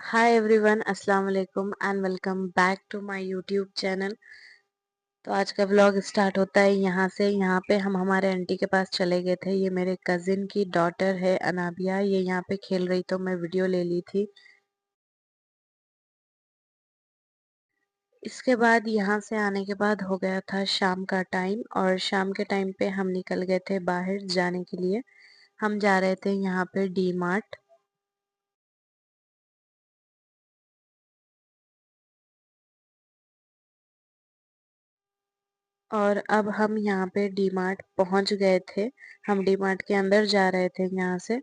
हाय everyone, अस्सलाम वालेकुम and welcome back to my YouTube channel. तो आज का व्लॉग स्टार्ट होता है यहाँ से। यहाँ पे हम हमारे आंटी के पास चले गए थे। ये मेरे कजिन की डॉटर है अनाबिया, ये यहाँ पे खेल रही तो मैं वीडियो ले ली थी। इसके बाद यहाँ से आने के बाद हो गया था शाम का टाइम, और शाम के टाइम पे हम निकल गए थे बाहर जाने के लिए। हम जा रहे थे यहाँ पे डी मार्ट। और अब हम यहाँ पे डी मार्ट पहुँच गए थे। हम डी मार्ट के अंदर जा रहे थे यहाँ से।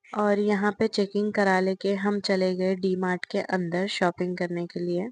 और यहाँ पे चेकिंग करा लेके हम चले गए डी मार्ट के अंदर शॉपिंग करने के लिए।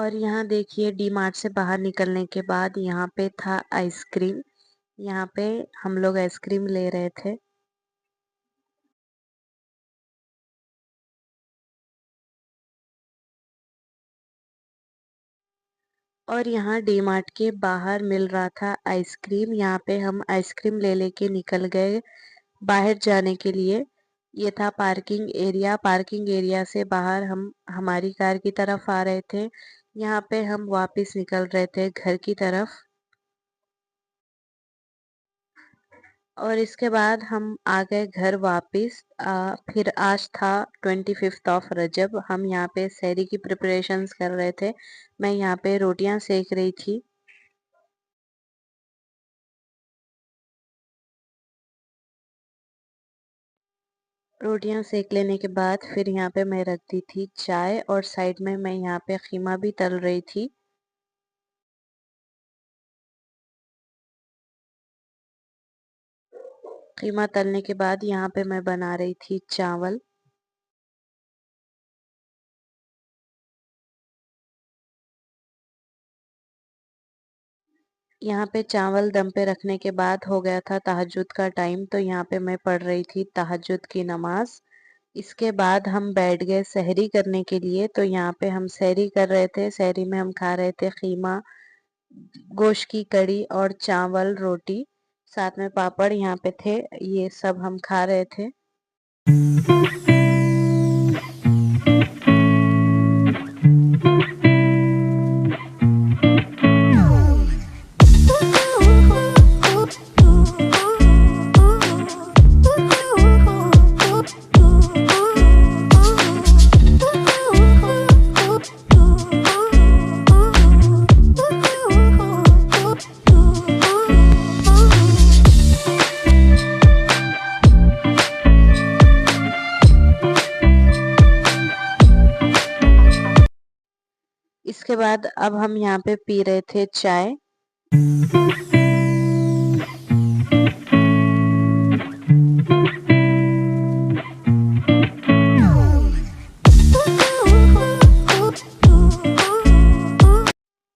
और यहाँ देखिए डी मार्ट से बाहर निकलने के बाद यहाँ पे था आइसक्रीम। यहाँ पे हम लोग आइसक्रीम ले रहे थे। और यहाँ डी मार्ट के बाहर मिल रहा था आइसक्रीम। यहाँ पे हम आइसक्रीम ले लेके निकल गए बाहर जाने के लिए। ये था पार्किंग एरिया। पार्किंग एरिया से बाहर हम हमारी कार की तरफ आ रहे थे। यहाँ पे हम वापस निकल रहे थे घर की तरफ। और इसके बाद हम आ गए घर वापस। फिर आज था 25th ऑफ रजब। हम यहाँ पे सहरी की प्रिपरेशंस कर रहे थे। मैं यहाँ पे रोटियां सेक रही थी। रोटियां सेक लेने के बाद फिर यहाँ पे मैं रख दी थी चाय और साइड में मैं यहाँ पे खीमा भी तल रही थी। खीमा तलने के बाद यहाँ पे मैं बना रही थी चावल। यहाँ पे चावल दम पे रखने के बाद हो गया था तहज्जुद का टाइम, तो यहाँ पे मैं पढ़ रही थी तहज्जुद की नमाज। इसके बाद हम बैठ गए सहरी करने के लिए। तो यहाँ पे हम सहरी कर रहे थे। सहरी में हम खा रहे थे खीमा, गोश्त की कड़ी और चावल रोटी, साथ में पापड़ यहाँ पे थे। ये सब हम खा रहे थे। इसके बाद अब हम यहाँ पे पी रहे थे चाय।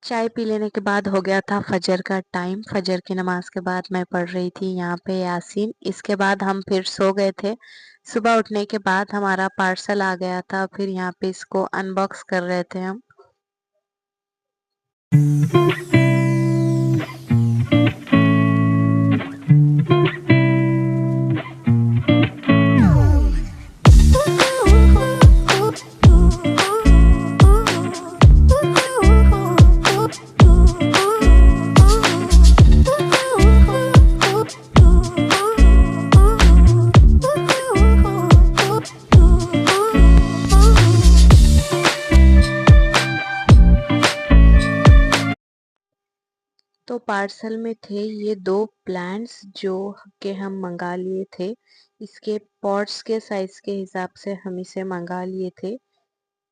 चाय पी लेने के बाद हो गया था फजर का टाइम। फजर की नमाज के बाद मैं पढ़ रही थी यहाँ पे यासीन। इसके बाद हम फिर सो गए थे। सुबह उठने के बाद हमारा पार्सल आ गया था। फिर यहाँ पे इसको अनबॉक्स कर रहे थे हम। तो पार्सल में थे ये 2 प्लांट्स जो के हम मंगा लिए थे। इसके पॉट्स के साइज के हिसाब से हम इसे मंगा लिए थे।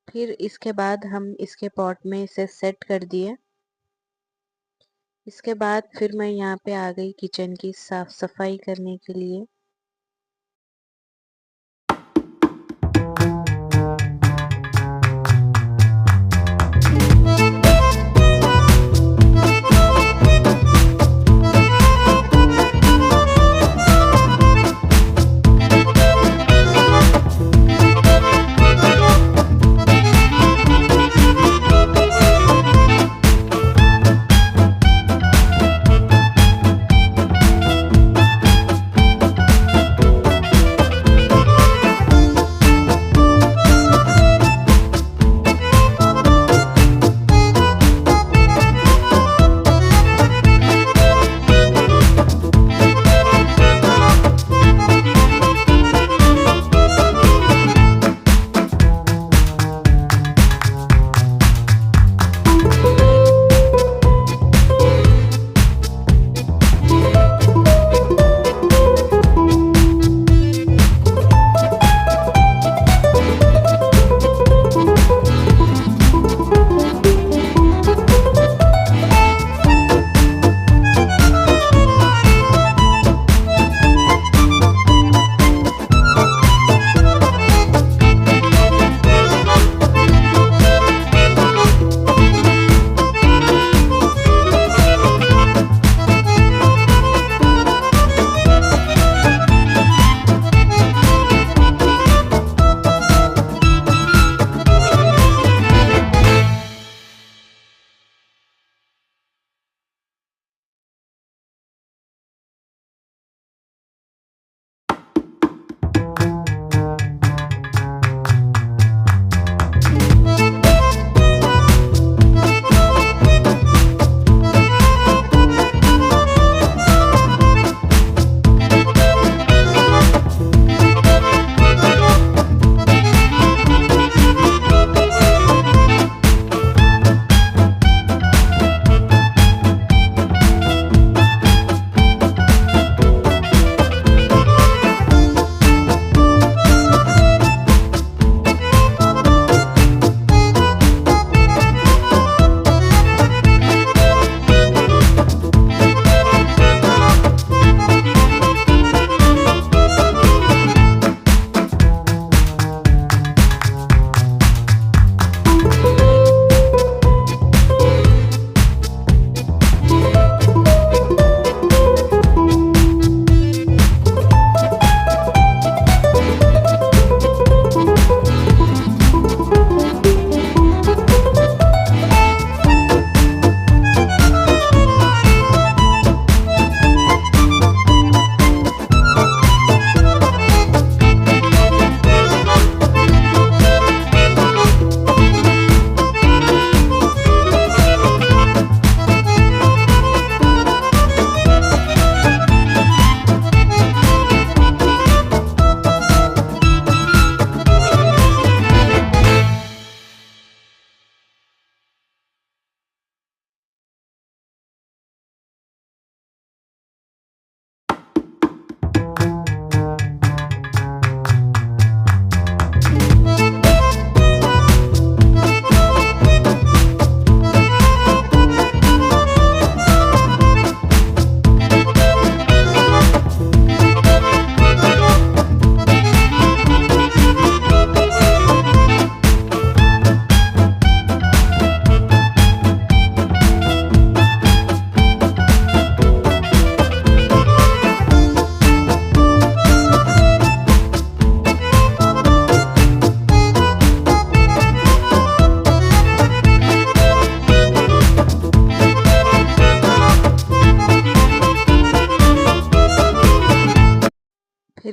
फिर इसके बाद हम इसके पॉट में इसे सेट कर दिए। इसके बाद फिर मैं यहाँ पे आ गई किचन की साफ सफाई करने के लिए।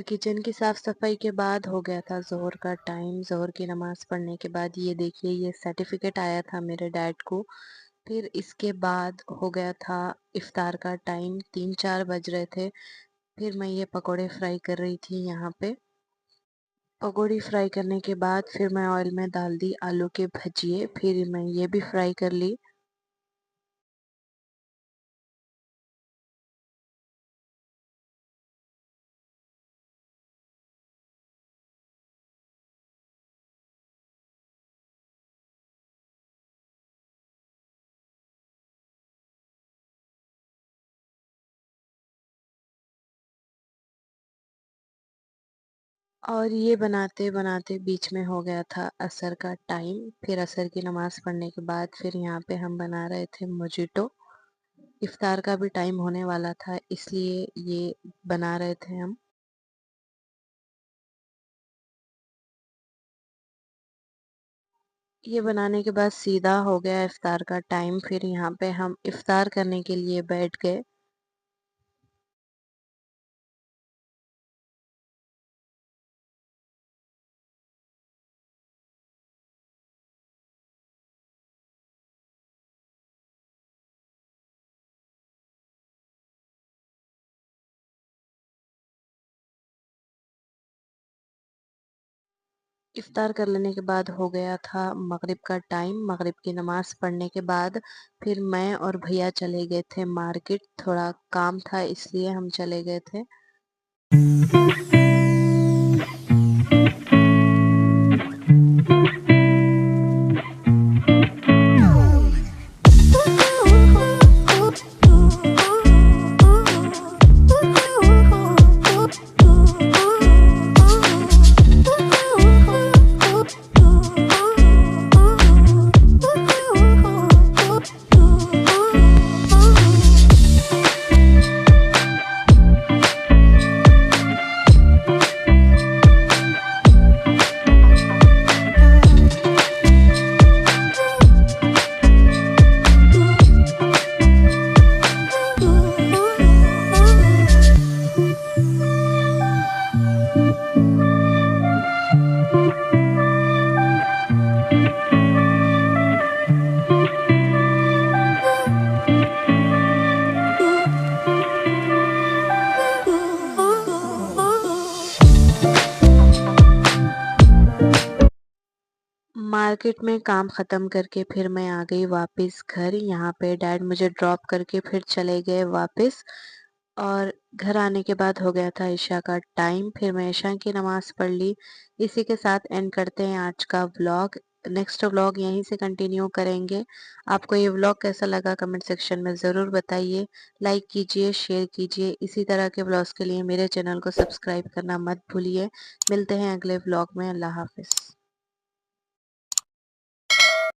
किचन की साफ सफाई के बाद हो गया था ज़ोहर का टाइम। ज़ोहर की नमाज पढ़ने के बाद ये देखिए ये सर्टिफिकेट आया था मेरे डैड को। फिर इसके बाद हो गया था इफ्तार का टाइम, 3-4 बज रहे थे। फिर मैं ये पकोड़े फ्राई कर रही थी यहाँ पे। पकौड़ी फ्राई करने के बाद फिर मैं ऑयल में डाल दी आलू के भजिए, फिर मैं ये भी फ्राई कर ली। और ये बनाते-बनाते बीच में हो गया था असर का टाइम। फिर असर की नमाज़ पढ़ने के बाद फिर यहाँ पे हम बना रहे थे मोजिटो। इफ्तार का भी टाइम होने वाला था इसलिए ये बना रहे थे हम। ये बनाने के बाद सीधा हो गया इफ्तार का टाइम। फिर यहाँ पे हम इफ्तार करने के लिए बैठ गए। इफ्तार कर लेने के बाद हो गया था मगरिब का टाइम। मगरिब की नमाज़ पढ़ने के बाद फिर मैं और भैया चले गए थे मार्केट। थोड़ा काम था इसलिए हम चले गए थे। मार्केट में काम ख़त्म करके फिर मैं आ गई वापस घर। यहाँ पे डैड मुझे ड्रॉप करके फिर चले गए वापस। और घर आने के बाद हो गया था इशा का टाइम। फिर मैं इशा की नमाज़ पढ़ ली। इसी के साथ एंड करते हैं आज का व्लॉग। नेक्स्ट व्लॉग यहीं से कंटिन्यू करेंगे। आपको ये व्लॉग कैसा लगा कमेंट सेक्शन में ज़रूर बताइए। लाइक कीजिए, शेयर कीजिए। इसी तरह के व्लॉग्स के लिए मेरे चैनल को सब्सक्राइब करना मत भूलिए। मिलते हैं अगले व्लॉग में। अल्लाह हाफ़िज़।